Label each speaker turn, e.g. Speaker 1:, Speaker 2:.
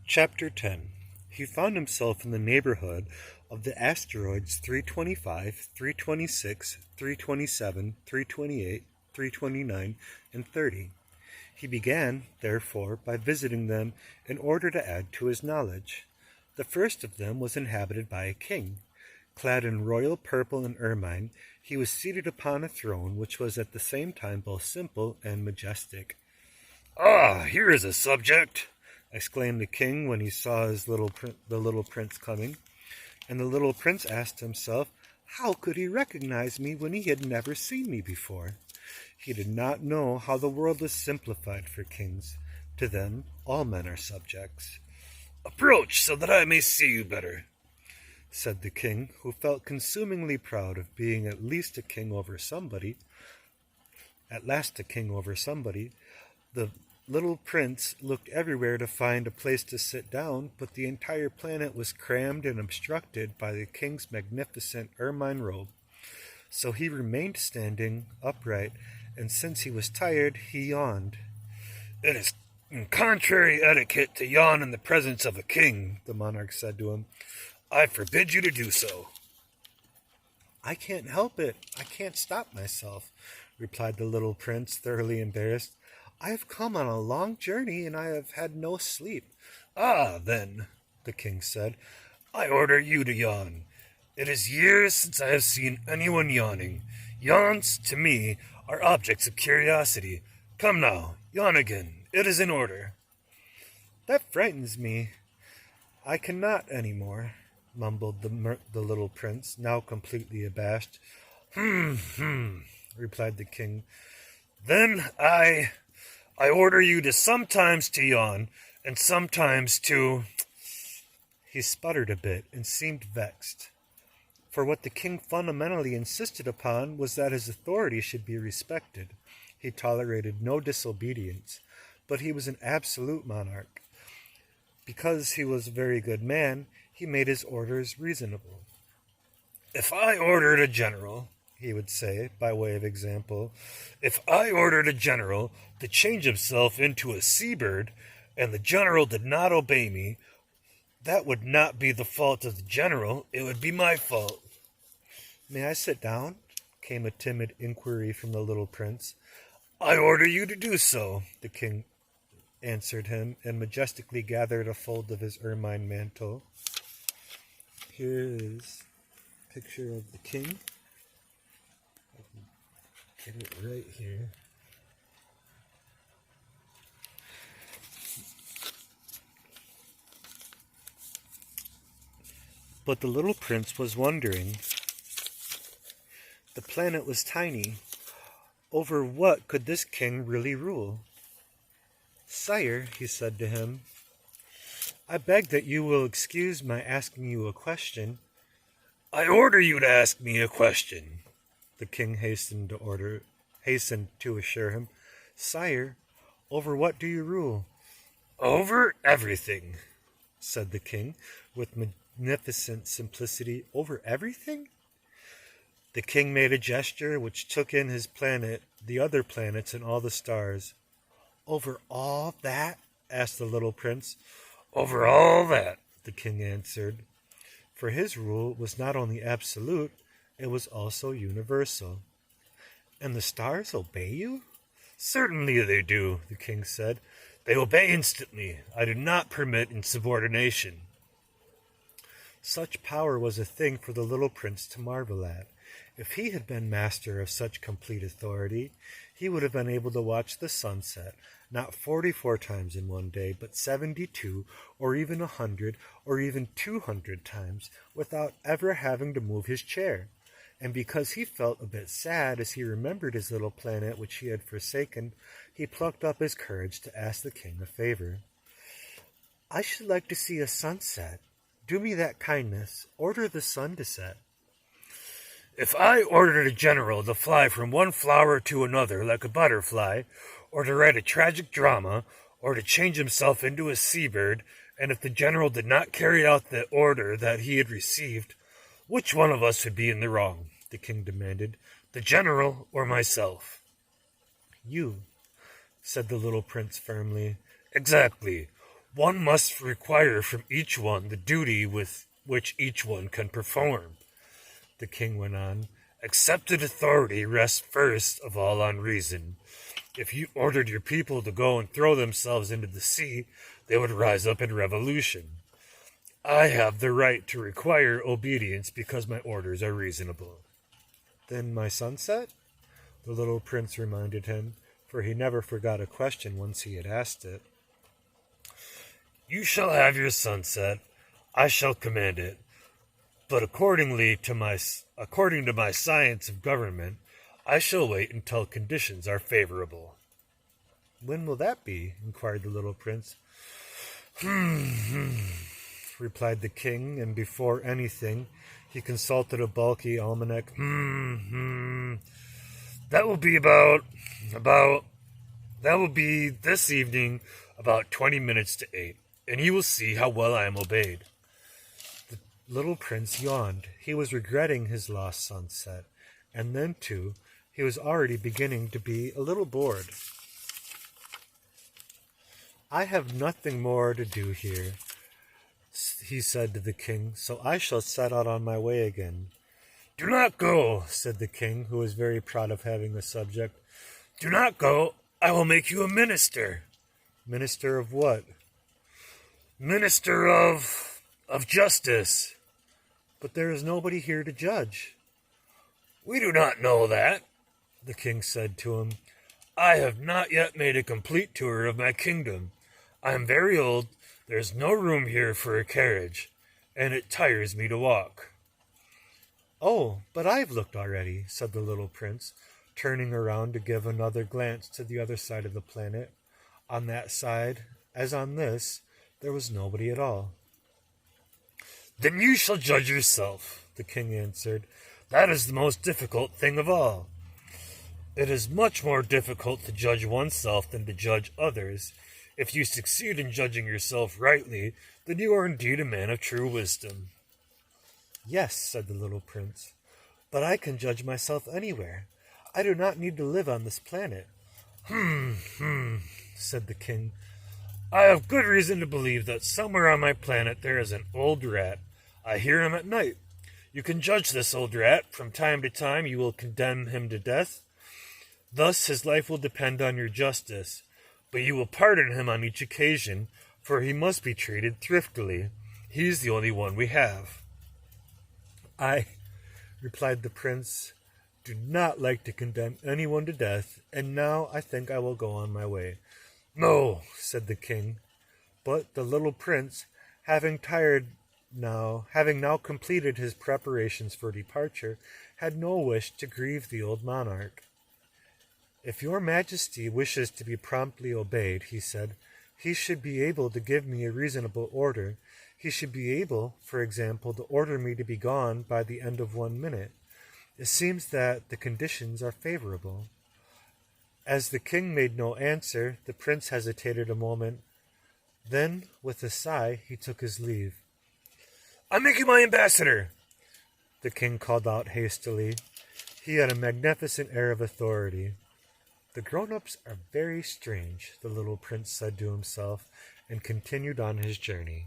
Speaker 1: Chapter 10. He found himself in the neighborhood of the asteroids 325, 326, 327, 328, 329, and 30. He began, therefore, by visiting them in order to add to his knowledge. The first of them was inhabited by a king. Clad in royal purple and ermine, he was seated upon a throne which was at the same time both simple and majestic. "Ah, here is a subject!" exclaimed the king when he saw the little prince coming. And the little prince asked himself, how could he recognize me when he had never seen me before? He did not know how the world was simplified for kings. To them, all men are subjects. "Approach, so that I may see you better," said the king, who felt consumingly proud of being at last a king over somebody. The little prince looked everywhere to find a place to sit down, but the entire planet was crammed and obstructed by the king's magnificent ermine robe. So he remained standing upright, and since he was tired, he yawned. "It is contrary etiquette to yawn in the presence of a king," the monarch said to him. "I forbid you to do so." "I can't help it. I can't stop myself," replied the little prince, thoroughly embarrassed. "I have come on a long journey, and I have had no sleep." "Ah, then," the king said, "I order you to yawn. It is years since I have seen anyone yawning. Yawns, to me, are objects of curiosity. Come now, yawn again. It is in order." "That frightens me. I cannot any more," mumbled the little prince, now completely abashed. Replied the king. "Then I order you to sometimes to yawn, and sometimes to—" He sputtered a bit and seemed vexed, for what the king fundamentally insisted upon was that his authority should be respected. He tolerated no disobedience, but he was an absolute monarch. Because he was a very good man, he made his orders reasonable. "If I ordered a general," he would say, by way of example, "if I ordered a general to change himself into a seabird, and the general did not obey me, that would not be the fault of the general, it would be my fault." "May I sit down?" came a timid inquiry from the little prince. "I order you to do so," the king answered him, and majestically gathered a fold of his ermine mantle. Here is a picture of the king. Get it right here. But the little prince was wondering. The planet was tiny. Over what could this king really rule? "Sire," he said to him, "I beg that you will excuse my asking you a question." "I order you to ask me a question," the king hastened to assure him. "Sire, over what do you rule?" "Over everything," said the king, with magnificent simplicity. "Over everything?" The king made a gesture which took in his planet, the other planets, and all the stars. "Over all that?" asked the little prince. "Over all that," the king answered. For his rule was not only absolute, it was also universal. "And the stars obey you?" "Certainly they do," the king said. "They obey instantly. I do not permit insubordination." Such power was a thing for the little prince to marvel at. If he had been master of such complete authority, he would have been able to watch the sunset, not 44 times in one day, but 72, or even 100, or even 200 times, without ever having to move his chair. And because he felt a bit sad as he remembered his little planet which he had forsaken, he plucked up his courage to ask the king a favor. "I should like to see a sunset. Do me that kindness. Order the sun to set." "If I ordered a general to fly from one flower to another like a butterfly, or to write a tragic drama, or to change himself into a seabird, and if the general did not carry out the order that he had received, which one of us would be in the wrong?" the king demanded. "The general or myself?" "You," said the little prince firmly. "Exactly. One must require from each one the duty with which each one can perform. The king went on. Accepted authority rests first of all on reason. If you ordered your people to go and throw themselves into the sea, they would rise up in revolution. I have the right to require obedience because my orders are reasonable. Then my sunset? The little prince reminded him, for he never forgot a question once he had asked it. You shall have your sunset. I shall command it. But according to my science of government, I shall wait until conditions are favorable. When will that be? Inquired the little prince. Replied the king, and before anything, he consulted a bulky almanac. That will be that will be this evening, about 20 minutes to 8, and you will see how well I am obeyed. The little prince yawned. He was regretting his lost sunset, and then, too, he was already beginning to be a little bored. I have nothing more to do here, he said to the king, so I shall set out on my way again. Do not go, said the king, who was very proud of having a subject. Do not go. I will make you a minister. Minister of what? Minister of justice. But there is nobody here to judge. We do not know that, the king said to him. I have not yet made a complete tour of my kingdom. I am very old. There is no room here for a carriage, and it tires me to walk. Oh, but I've looked already, said the little prince, turning around to give another glance to the other side of the planet. On that side, as on this, there was nobody at all. Then you shall judge yourself, the king answered. That is the most difficult thing of all. It is much more difficult to judge oneself than to judge others. If you succeed in judging yourself rightly, then you are indeed a man of true wisdom. Yes, said the little prince, but I can judge myself anywhere. I do not need to live on this planet. Said the king. I have good reason to believe that somewhere on my planet there is an old rat. I hear him at night. You can judge this old rat. From time to time you will condemn him to death. Thus his life will depend on your justice. But you will pardon him on each occasion, for he must be treated thriftily. He is the only one we have. I, replied the prince, do not like to condemn anyone to death, and now I think I will go on my way. No, said the king. But the little prince, having now completed his preparations for departure, had no wish to grieve the old monarch. If your majesty wishes to be promptly obeyed, he said, he should be able to give me a reasonable order. He should be able, for example, to order me to be gone by the end of 1 minute. It seems that the conditions are favorable. As the king made no answer, the prince hesitated a moment. Then, with a sigh, he took his leave. I make you my ambassador, the king called out hastily. He had a magnificent air of authority. The grown-ups are very strange, the little prince said to himself, and continued on his journey.